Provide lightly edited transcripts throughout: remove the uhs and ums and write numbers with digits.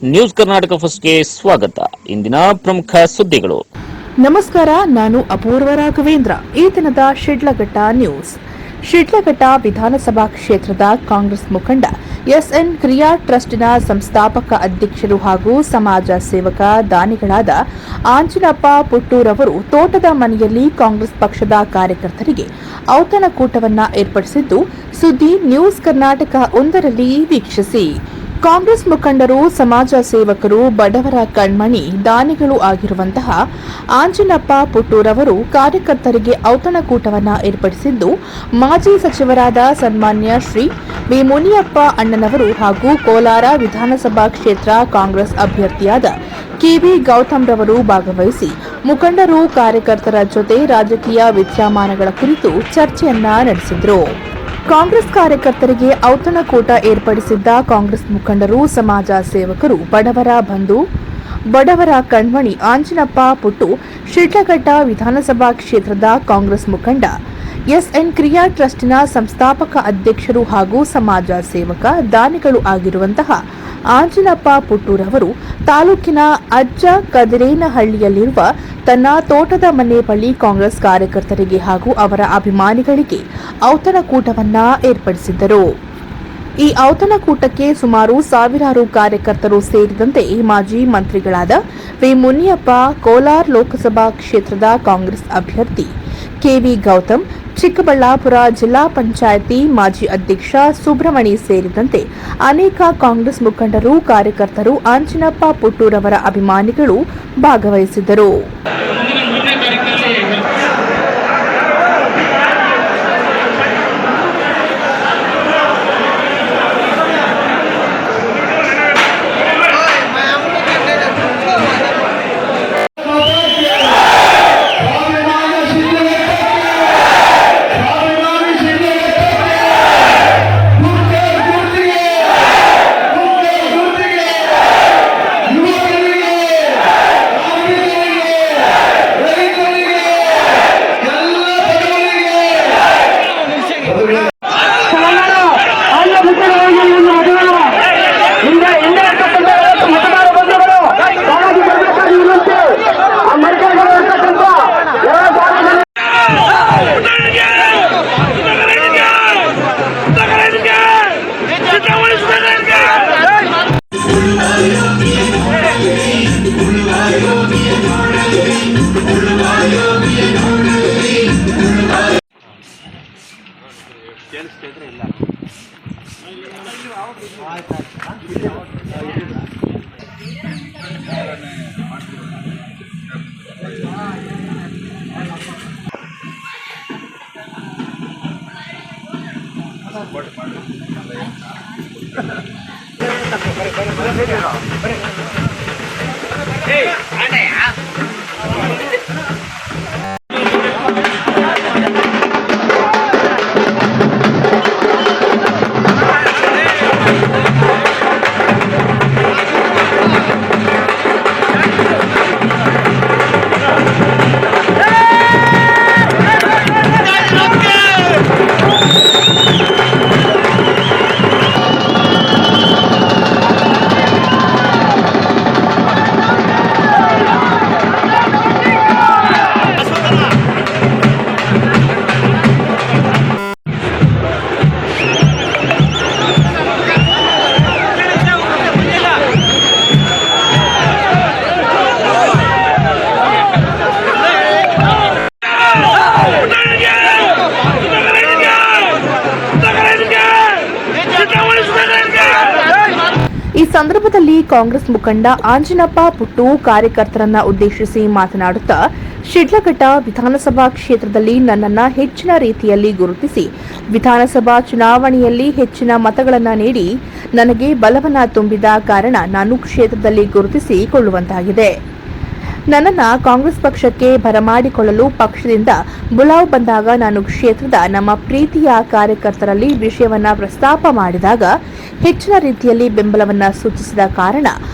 News Karnataka ಫಸ್ಟ್ಗೆ ಸ್ವಾಗತ. ಇಂದಿನ ಪ್ರಮುಖ ಸುದ್ದಿಗಳು. ನಮಸ್ಕಾರ, ನಾನು ಅಪೂರ್ವ ರಾಘವೇಂದ್ರ. ಈ ದಿನದ ಶಿಡ್ಲಘಟ್ಟ ನ್ಯೂಸ್. ಶಿಡ್ಲಘಟ್ಟ ವಿಧಾನಸಭಾ ಕ್ಷೇತ್ರದ ಕಾಂಗ್ರೆಸ್ ಮುಖಂಡ ಎಸ್ಎನ್ ಕ್ರಿಯಾ ಟ್ರಸ್ಟ್ನ ಸಂಸ್ಥಾಪಕ ಅಧ್ಯಕ್ಷರು ಹಾಗೂ ಸಮಾಜ ಸೇವಕ ದಾನಿಗಳಾದ ಆಂಜಿನಪ್ಪ ಪುಟ್ಟೂರವರು ತೋಟದ ಮನೆಯಲ್ಲಿ ಕಾಂಗ್ರೆಸ್ ಪಕ್ಷದ ಕಾರ್ಯಕರ್ತರಿಗೆ ಔತಣಕೂಟವನ್ನು ಏರ್ಪಡಿಸಿದ್ದು, ಸುದ್ದಿ ನ್ಯೂಸ್ ಕರ್ನಾಟಕ ಒಂದರಲ್ಲಿ ವೀಕ್ಷಿಸಿ. ಕಾಂಗ್ರೆಸ್ ಮುಖಂಡರು, ಸಮಾಜ ಸೇವಕರು, ಬಡವರ ಕಣ್ಮಣಿ, ದಾನಿಗಳು ಆಗಿರುವಂತಹ ಆಂಜಿನಪ್ಪ ಪುಟ್ಟೂರವರು ಕಾರ್ಯಕರ್ತರಿಗೆ ಔತಣಕೂಟವನ್ನು ಏರ್ಪಡಿಸಿದ್ದು, ಮಾಜಿ ಸಚಿವರಾದ ಸನ್ಮಾನ್ಯ ಶ್ರೀ ವಿ ಮುನಿಯಪ್ಪ ಅಣ್ಣನವರು ಹಾಗೂ ಕೋಲಾರ ವಿಧಾನಸಭಾ ಕ್ಷೇತ್ರ ಕಾಂಗ್ರೆಸ್ ಅಭ್ಯರ್ಥಿಯಾದ ಕೆವಿ ಗೌತಮ್ರವರು ಭಾಗವಹಿಸಿ ಮುಖಂಡರು, ಕಾರ್ಯಕರ್ತರ ಜೊತೆ ರಾಜಕೀಯ ವಿದ್ಯಮಾನಗಳ ಕುರಿತು ಚರ್ಚೆಯನ್ನ ನಡೆಸಿದರು. ಕಾಂಗ್ರೆಸ್ ಕಾರ್ಯಕರ್ತರಿಗೆ ಔತಣಕೂಟ ಏರ್ಪಡಿಸಿದ್ದ ಕಾಂಗ್ರೆಸ್ ಮುಖಂಡರು, ಸಮಾಜ ಸೇವಕರು, ಬಡವರ ಬಂಧು, ಬಡವರ ಕಣ್ಮಣಿ ಆಂಜಿನಪ್ಪ ಪುಟ್ಟು, ಶಿಡ್ಲಘಟ್ಟ ವಿಧಾನಸಭಾ ಕ್ಷೇತ್ರದ ಕಾಂಗ್ರೆಸ್ ಮುಖಂಡ ಎಸ್ಎನ್ ಕ್ರಿಯಾ ಟ್ರಸ್ಟ್ನ ಸಂಸ್ಥಾಪಕ ಅಧ್ಯಕ್ಷರು ಹಾಗೂ ಸಮಾಜ ಸೇವಕ ದಾನಿಗಳು ಆಗಿರುವಂತಹ ಆಂಜಿನಪ್ಪ ಪುಟ್ಟೂರವರು ತಾಲೂಕಿನ ಅಜ್ಜ ಕದಿರೇನಹಳ್ಳಿಯಲ್ಲಿರುವ ತನ್ನ ತೋಟದ ಮನೆ ಬಳಿ ಕಾಂಗ್ರೆಸ್ ಕಾರ್ಯಕರ್ತರಿಗೆ ಹಾಗೂ ಅವರ ಅಭಿಮಾನಿಗಳಿಗೆ ಔತಣಕೂಟವನ್ನ ಏರ್ಪಡಿಸಿದ್ದರು. ಈ ಔತಣಕೂಟಕ್ಕೆ ಸುಮಾರು ಸಾವಿರಾರು ಕಾರ್ಯಕರ್ತರು ಸೇರಿದಂತೆ ಮಾಜಿ ಮಂತ್ರಿಗಳಾದ ವಿ ಮುನಿಯಪ್ಪ, ಕೋಲಾರ ಲೋಕಸಭಾ ಕ್ಷೇತ್ರದ ಕಾಂಗ್ರೆಸ್ ಅಭ್ಯರ್ಥಿ ಕೆವಿ ಗೌತಮ್, ಚಿಕ್ಕಬಳ್ಳಾಪುರ ಜಿಲ್ಲಾ ಪಂಚಾಯಿತಿ ಮಾಜಿ ಅಧ್ಯಕ್ಷ ಸುಬ್ರಹ್ಮಣಿ ಸೇರಿದಂತೆ ಅನೇಕ ಕಾಂಗ್ರೆಸ್ ಮುಖಂಡರು, ಕಾರ್ಯಕರ್ತರು, ಆಂಜಿನಪ್ಪ ಪುಟ್ಟೂರವರ ಅಭಿಮಾನಿಗಳು ಭಾಗವಹಿಸಿದ್ದರು. ಈ ಸಂದರ್ಭದಲ್ಲಿ ಕಾಂಗ್ರೆಸ್ ಮುಖಂಡ ಆಂಜಿನಪ್ಪ ಪುಟ್ಟು ಕಾರ್ಯಕರ್ತರನ್ನ ಉದ್ದೇಶಿಸಿ ಮಾತನಾಡುತ್ತಾ, ಶಿಡ್ಲಘಟ್ಟ ವಿಧಾನಸಭಾ ಕ್ಷೇತ್ರದಲ್ಲಿ ನನ್ನನ್ನು ಹೆಚ್ಚಿನ ರೀತಿಯಲ್ಲಿ ಗುರುತಿಸಿ ವಿಧಾನಸಭಾ ಚುನಾವಣೆಯಲ್ಲಿ ಹೆಚ್ಚಿನ ಮತಗಳನ್ನು ನೀಡಿ ನನಗೆ ಬಲವನ್ನ ತುಂಬಿದ ಕಾರಣ ನಾನು ಕ್ಷೇತ್ರದಲ್ಲಿ ಗುರುತಿಸಿಕೊಳ್ಳುವಂತಾಗಿದೆ. ನನ್ನನ್ನು ಕಾಂಗ್ರೆಸ್ ಪಕ್ಷಕ್ಕೆ ಬರಮಾಡಿಕೊಳ್ಳಲು ಪಕ್ಷದಿಂದ ಬುಲಾವ್ ಬಂದಾಗ ನಾನು ಕ್ಷೇತ್ರದ ನಮ್ಮ ಪ್ರೀತಿಯ ಕಾರ್ಯಕರ್ತರಲ್ಲಿ ವಿಷಯವನ್ನ ಪ್ರಸ್ತಾಪ ಮಾಡಿದಾಗ ಹೆಚ್ಚಿನ ರೀತಿಯಲ್ಲಿ ಬೆಂಬಲವನ್ನ ಸೂಚಿಸಿದ ಕಾರಣ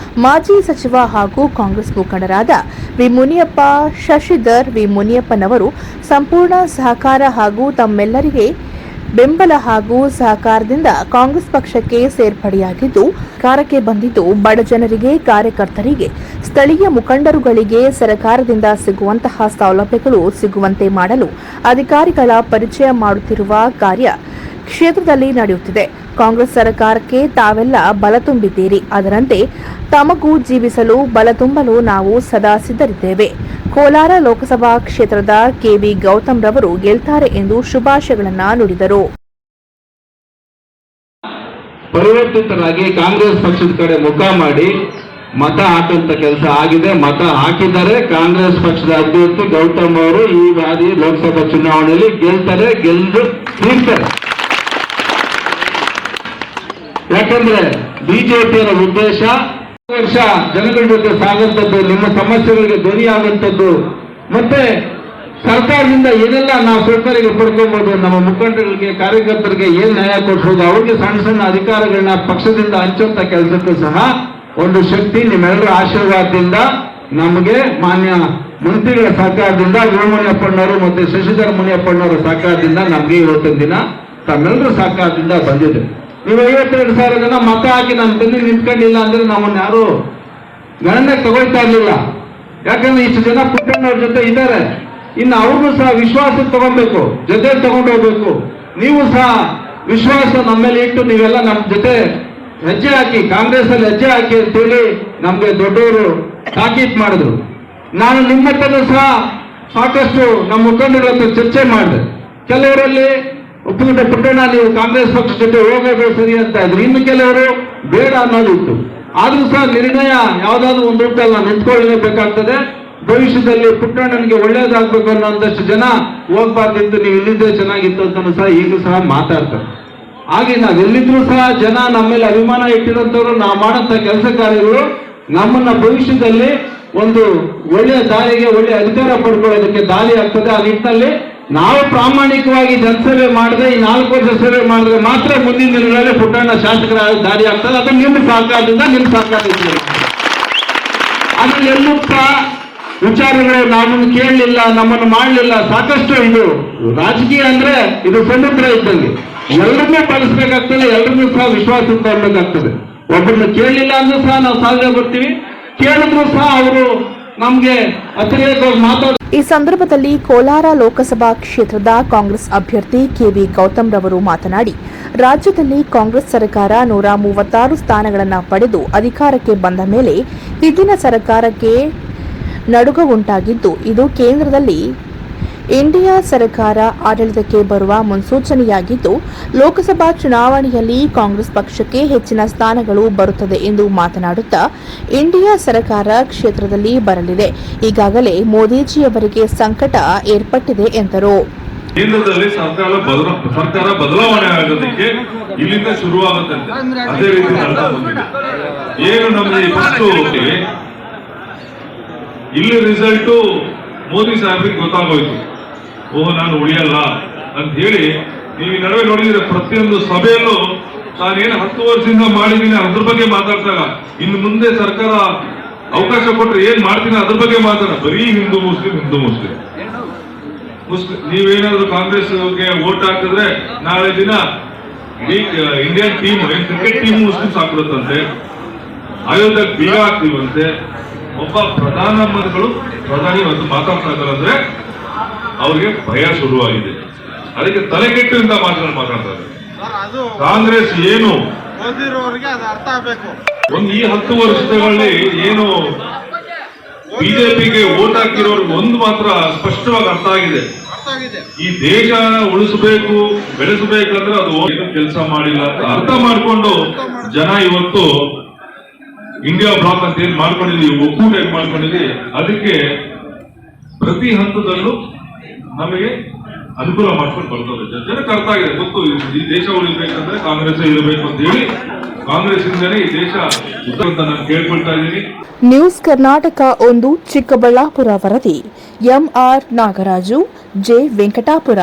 ಮಾಜಿ ಸಚಿವ ಹಾಗೂ ಕಾಂಗ್ರೆಸ್ ಮುಖಂಡರಾದ ವಿ ಮುನಿಯಪ್ಪ, ಶಶಿಧರ್ ವಿ ಮುನಿಯಪ್ಪನವರು ಸಂಪೂರ್ಣ ಸಹಕಾರ ಹಾಗೂ ತಮ್ಮೆಲ್ಲರಿಗೆ ಬೆಂಬಲ ಹಾಗೂ ಸಹಕಾರದಿಂದ ಕಾಂಗ್ರೆಸ್ ಪಕ್ಷಕ್ಕೆ ಸೇರ್ಪಡೆಯಾಗಿದ್ದು, ಅಧಿಕಾರಕ್ಕೆ ಬಂದಿದ್ದು ಬಡ ಜನರಿಗೆ, ಕಾರ್ಯಕರ್ತರಿಗೆ, ಸ್ಥಳೀಯ ಮುಖಂಡರುಗಳಿಗೆ ಸರ್ಕಾರದಿಂದ ಸಿಗುವಂತಹ ಸೌಲಭ್ಯಗಳು ಸಿಗುವಂತೆ ಮಾಡಲು ಅಧಿಕಾರಿಗಳ ಪರಿಚಯ ಮಾಡುತ್ತಿರುವ ಕಾರ್ಯ ಕ್ಷೇತ್ರದಲ್ಲಿ ನಡೆಯುತ್ತಿದೆ. ಕಾಂಗ್ರೆಸ್ ಸರ್ಕಾರಕ್ಕೆ ತಾವೆಲ್ಲ ಬಲ ತುಂಬಿದ್ದೀರಿ, ಅದರಂತೆ ತಮಗೂ ಜೀವಿಸಲು ಬಲ ತುಂಬಲು ನಾವು ಸದಾ ಸಿದ್ಧರಿದ್ದೇವೆ. ಕೋಲಾರ ಲೋಕಸಭಾ ಕ್ಷೇತ್ರದ ಕೆವಿ ಗೌತಮ್ ರವರು ಗೆಲ್ತಾರೆ ಎಂದು ಶುಭಾಶಯಗಳನ್ನ ನುಡಿದರು. ಪರಿವರ್ತಿತರಾಗಿ ಕಾಂಗ್ರೆಸ್ ಪಕ್ಷದ ಕಡೆ ಮುಖ ಮಾಡಿ ಮತ ಹಾಕುವಂತ ಕೆಲಸ ಆಗಿದೆ. ಮತ ಹಾಕಿದ್ದಾರೆ. ಕಾಂಗ್ರೆಸ್ ಪಕ್ಷದ ಅಭ್ಯರ್ಥಿ ಗೌತಮ್ ಅವರು ಈ ಬಾರಿ ಲೋಕಸಭಾ ಚುನಾವಣೆಯಲ್ಲಿ ಗೆಲ್ತಾರೆ, ಗೆದ್ದು ತೀರ್ತಾರೆ. ಯಾಕಂದ್ರೆ ಬಿಜೆಪಿಯವರ ಉದ್ದೇಶ ವರ್ಷ ಜನಗಳ ಜೊತೆ ಸಾಗುವಂಥದ್ದು, ನಿಮ್ಮ ಸಮಸ್ಯೆಗಳಿಗೆ ಧ್ವನಿಯಾಗುವಂಥದ್ದು, ಮತ್ತೆ ಸರ್ಕಾರದಿಂದ ಏನೆಲ್ಲ ನಾವು ಸರ್ಕಾರಿಗೆ ಪಡ್ಕೊಬಹುದು, ನಮ್ಮ ಮುಖಂಡರಿಗೆ, ಕಾರ್ಯಕರ್ತರಿಗೆ ಏನ್ ನ್ಯಾಯ ಕೊಡಿಸೋದು, ಅವ್ರಿಗೆ ಸಣ್ಣ ಸಣ್ಣ ಅಧಿಕಾರಗಳನ್ನ ಪಕ್ಷದಿಂದ ಹಂಚುವಂತ ಕೆಲಸಕ್ಕೂ ಸಹ ಒಂದು ಶಕ್ತಿ ನಿಮ್ಮೆಲ್ಲರ ಆಶೀರ್ವಾದದಿಂದ, ನಮಗೆ ಮಾನ್ಯ ಮಂತ್ರಿಗಳ ಸಹಕಾರದಿಂದ, ಮುನಿಯಪ್ಪಣ್ಣವರು ಮತ್ತೆ ಶಶಿಧರ್ ಮುನಿಯಪ್ಪಣ್ಣವರ ಸಹಕಾರದಿಂದ ನಮ್ಗೆ ಇವತ್ತಿನ ದಿನ ತಮ್ಮೆಲ್ಲರ ಸಹಕಾರದಿಂದ ಬಂದಿದೆ. ನೀವು 52,000 ಜನ ಮತ ಹಾಕಿ ನಮ್ಮ ಬೆನ್ನಿಗೆ ನಿಂತ್ಕೊಂಡಿಲ್ಲ ಅಂದ್ರೆ ನಮ್ಮನ್ನ ಯಾರು ಗಣನೆಗೆ ತಗೊಳ್ತಾ ಇರ್ಲಿಲ್ಲ. ಯಾಕಂದ್ರೆ ಇಷ್ಟು ಜನ ಪುಟ್ಟಣ್ಣವ್ರ ಜೊತೆ ಇದ್ದಾರೆ. ಇನ್ನು ಅವ್ರಿಗೂ ಸಹ ವಿಶ್ವಾಸ ತಗೊಬೇಕು, ಜೊತೆ ತಗೊಂಡು ಹೋಗ್ಬೇಕು. ನೀವು ಸಹ ವಿಶ್ವಾಸ ನಮ್ಮ ಮೇಲೆ ಇಟ್ಟು ನೀವೆಲ್ಲ ನಮ್ಮ ಜೊತೆ ಹೆಜ್ಜೆ ಹಾಕಿ, ಕಾಂಗ್ರೆಸ್ ಅಲ್ಲಿ ಹೆಜ್ಜೆ ಹಾಕಿ ಅಂತೇಳಿ ನಮ್ಗೆ ದೊಡ್ಡವರು ತಾಕೀತ್ ಮಾಡಿದ್ರು. ನಾನು ನಿಮ್ಮ ಹತ್ರನೂ ಸಹ ಸಾಕಷ್ಟು ನಮ್ಮ ಮುಖಂಡರ ಹತ್ರ ಚರ್ಚೆ ಮಾಡಿದೆ. ಕೆಲವರಲ್ಲಿ ಒಪ್ಪಿಕೊಂಡ ಪುಟ್ಟಣ್ಣ ನೀವು ಕಾಂಗ್ರೆಸ್ ಪಕ್ಷ ಜೊತೆ ಹೋಗಬೇಕು ಸರಿ ಅಂತ ಇದ್ರು, ಇನ್ನು ಕೆಲವರು ಬೇಡ ಅನ್ನೋದಿತ್ತು. ಆದ್ರೂ ಸಹ ನಿರ್ಣಯ ಯಾವ್ದಾದ್ರು ಒಂದು ರೂಪದಲ್ಲಿ ನಾವು ನಿಂತ್ಕೊಳ್ಳಲೇಬೇಕಾಗ್ತದೆ. ಭವಿಷ್ಯದಲ್ಲಿ ಪುಟ್ಟಣ್ಣನಿಗೆ ಒಳ್ಳೇದಾಗ್ಬೇಕು ಅನ್ನೋಂದಷ್ಟು ಜನ ಹೋಗ್ಬಾರ್ದಿತ್ತು, ನೀವು ಇಲ್ಲಿದ್ದೇ ಚೆನ್ನಾಗಿತ್ತು ಅಂತ ಸಹ ಈಗಲೂ ಸಹ ಮಾತಾಡ್ತಾರೆ. ಹಾಗೆ ನಾವೆಲ್ಲಿದ್ರು ಸಹ ಜನ ನಮ್ಮ ಮೇಲೆ ಅಭಿಮಾನ ಇಟ್ಟಿರೋಂಥವ್ರು, ನಾವು ಮಾಡಂತ ಕೆಲಸ ಕಾರ್ಯಗಳು ನಮ್ಮನ್ನ ಭವಿಷ್ಯದಲ್ಲಿ ಒಂದು ಒಳ್ಳೆಯ ದಾರಿಗೆ, ಒಳ್ಳೆಯ ಅಧಿಕಾರ ಪಡ್ಕೊಳ್ಳೋದಕ್ಕೆ ದಾರಿ ಆಗ್ತದೆ. ಆ ನಿಟ್ಟಿನಲ್ಲಿ ನಾವು ಪ್ರಾಮಾಣಿಕವಾಗಿ ಜನಸೇವೆ ಮಾಡಿದ್ರೆ, ಈ 4 ವರ್ಷ ಸೇವೆ ಮಾಡಿದ್ರೆ ಮಾತ್ರ ಮುಂದಿನ ದಿನಗಳಲ್ಲಿ ಪುಟ್ಟಣ್ಣ ಶಾಸಕರ ದಾರಿ ಆಗ್ತದೆ. ಅದು ನಿಮ್ಮ ಸಹಕಾರದಿಂದ, ನಿಮ್ಮ ಸಹಕಾರದಿಂದ. ಆಮೇಲೆ ಎಲ್ಲೂ ಸಹ ವಿಚಾರಗಳು ನಮ್ಮನ್ನು ಕೇಳಲಿಲ್ಲ, ನಮ್ಮನ್ನು ಮಾಡಲಿಲ್ಲ. ಸಾಕಷ್ಟು ಇದು ರಾಜಕೀಯ ಅಂದ್ರೆ ಇದು ಸಮುದ್ರ ಇದ್ದಂಗೆ, ಎಲ್ಲರನ್ನೂ ಪಾಲಿಸ್ಬೇಕಾಗ್ತದೆ, ಎಲ್ಲರನ್ನೂ ಸಹ ವಿಶ್ವಾಸದಿಂದ ಇರಬೇಕಾಗ್ತದೆ. ಒಬ್ಬರನ್ನು ಕೇಳಲಿಲ್ಲ ಅಂದ್ರೂ ಸಹ ನಾವು ಸಾಧನೆ ಬರ್ತೀವಿ, ಕೇಳಿದ್ರು ಸಹ ಅವರು ನಮ್ಗೆ ಅತಿರೇಕವಾಗಿ ಮಾತಾಡ. ಈ ಸಂದರ್ಭದಲ್ಲಿ ಕೋಲಾರ ಲೋಕಸಭಾ ಕ್ಷೇತ್ರದ ಕಾಂಗ್ರೆಸ್ ಅಭ್ಯರ್ಥಿ ಕೆವಿ ಗೌತಮ್ ರವರು ಮಾತನಾಡಿ, ರಾಜ್ಯದಲ್ಲಿ ಕಾಂಗ್ರೆಸ್ ಸರ್ಕಾರ 136 ಸ್ಥಾನಗಳನ್ನು ಪಡೆದು ಅಧಿಕಾರಕ್ಕೆ ಬಂದ ಮೇಲೆ ಹಿಂದಿನ ಸರ್ಕಾರಕ್ಕೆ ನಡುಕ ಉಂಟಾಗಿದ್ದು, ಇದು ಕೇಂದ್ರದಲ್ಲಿ ಇಂಡಿಯಾ ಸರ್ಕಾರ ಆಡಳಿತಕ್ಕೆ ಬರುವ ಮುನ್ಸೂಚನೆಯಾಗಿದ್ದು, ಲೋಕಸಭಾ ಚುನಾವಣೆಯಲ್ಲಿ ಕಾಂಗ್ರೆಸ್ ಪಕ್ಷಕ್ಕೆ ಹೆಚ್ಚಿನ ಸ್ಥಾನಗಳು ಬರುತ್ತದೆ ಎಂದು ಮಾತನಾಡುತ್ತಾ, ಇಂಡಿಯಾ ಸರ್ಕಾರ ಕ್ಷೇತ್ರದಲ್ಲಿ ಬರಲಿದೆ, ಈಗಾಗಲೇ ಮೋದಿಜಿಯವರಿಗೆ ಸಂಕಟ ಏರ್ಪಟ್ಟಿದೆ ಎಂದರು. ಕೇಂದ್ರದಲ್ಲಿ ಸರ್ಕಾರ ಬದಲಾವಣೆ ಆಗೋದಕ್ಕೆ ಇಲ್ಲಿಂದ ಶುರುವಾಗುತ್ತಂತೆ. ಅದೇ ರೀತಿ ಏನು ನಮಗೆ ಫಸ್ಟ್ ಇಲ್ಲಿ ರಿಸಲ್ಟು ಮೋದಿ ಸಾಹೇಬ್ರಿಗೆ ಗೊತ್ತಾಗೋಯ್ತು, ಓಹ್ ನಾನು ಉಳಿಯಲ್ಲ ಅಂತ ಹೇಳಿ. ನೀವು ಈ ನಡುವೆ ನೋಡಿದ್ರೆ ಪ್ರತಿಯೊಂದು ಸಭೆಯಲ್ಲೂ ನಾನೇನು 10 ವರ್ಷದಿಂದ ಮಾಡಿದ್ದೀನಿ ಅದ್ರ ಬಗ್ಗೆ ಮಾತಾಡ್ತಾಗ, ಇನ್ನು ಮುಂದೆ ಸರ್ಕಾರ ಅವಕಾಶ ಕೊಟ್ಟರೆ ಏನ್ ಮಾಡ್ತೀನಿ ಅದ್ರ ಬಗ್ಗೆ ಬರೀ ಹಿಂದೂ ಮುಸ್ಲಿಂ ನೀವೇನಾದ್ರೂ ಕಾಂಗ್ರೆಸ್ಗೆ ವೋಟ್ ಹಾಕಿದ್ರೆ ನಾಳೆ ದಿನ Indian team cricket team Muslims ಹಾಕ್ಬಿಡುತ್ತಂತೆ, ಅಯೋಧ್ಯೆಗೆ ಬೀಗ ಹಾಕ್ತೀವಂತೆ. ಒಬ್ಬ ಪ್ರಧಾನಿ ಒಂದು ಮಾತಾಡ್ತಾ ಇದ್ದಾರೆ ಅಂದ್ರೆ ಅವ್ರಿಗೆ ಭಯ ಶುರುವಾಗಿದೆ. ಅದಕ್ಕೆ ತಲೆ ಕೆಟ್ಟಿಂದ ಮಾತಾಡ್ತಾರೆ. ಕಾಂಗ್ರೆಸ್ ಏನು ಒಂದು ಈ 10 ವರ್ಷಗಳಲ್ಲಿ ಏನು ಬಿಜೆಪಿಗೆ ವೋಟ್ ಹಾಕಿರೋರ್ಗೆ ಒಂದು ಮಾತ್ರ ಸ್ಪಷ್ಟವಾಗಿ ಅರ್ಥ ಆಗಿದೆ, ಈ ದೇಶ ಉಳಿಸಬೇಕು, ಬೆಳೆಸಬೇಕಂದ್ರೆ ಅದು ಏನು ಕೆಲಸ ಮಾಡಿಲ್ಲ ಅಂತ ಅರ್ಥ ಮಾಡ್ಕೊಂಡು ಜನ ಇವತ್ತು ಇಂಡಿಯಾ ಬ್ಲಾಕ್ ಅಂತ ಏನ್ ಮಾಡ್ಕೊಂಡಿದ್ವಿ, ಒಕ್ಕೂಟ ಏನ್ ಮಾಡ್ಕೊಂಡಿದ್ವಿ, ಅದಕ್ಕೆ ಪ್ರತಿ ಹಂತದಲ್ಲೂ ನಮಗೆ ಅನುಕೂಲ ಮಾಡ್ಕೊಂಡು ಬರ್ತದೆ. ಜನಕ್ಕೆ ಅರ್ಥ ಆಗಿದೆ, ಗೊತ್ತು ಈ ದೇಶ ಉಳಿಬೇಕಂದ್ರೆ ಕಾಂಗ್ರೆಸ್ ಇರಬೇಕು ಅಂತ ಹೇಳಿ ಕಾಂಗ್ರೆಸ್ ಇಂದನೇ ಈ ದೇಶ ಅಂತ ನಾನು ಕೇಳ್ಕೊಳ್ತಾ ಇದ್ದೀನಿ. ನ್ಯೂಸ್ ಕರ್ನಾಟಕ 1 ಚಿಕ್ಕಬಳ್ಳಾಪುರ ವರದಿ ಎಂಆರ್ ನಾಗರಾಜು, ಜೆ ವೆಂಕಟಾಪುರ.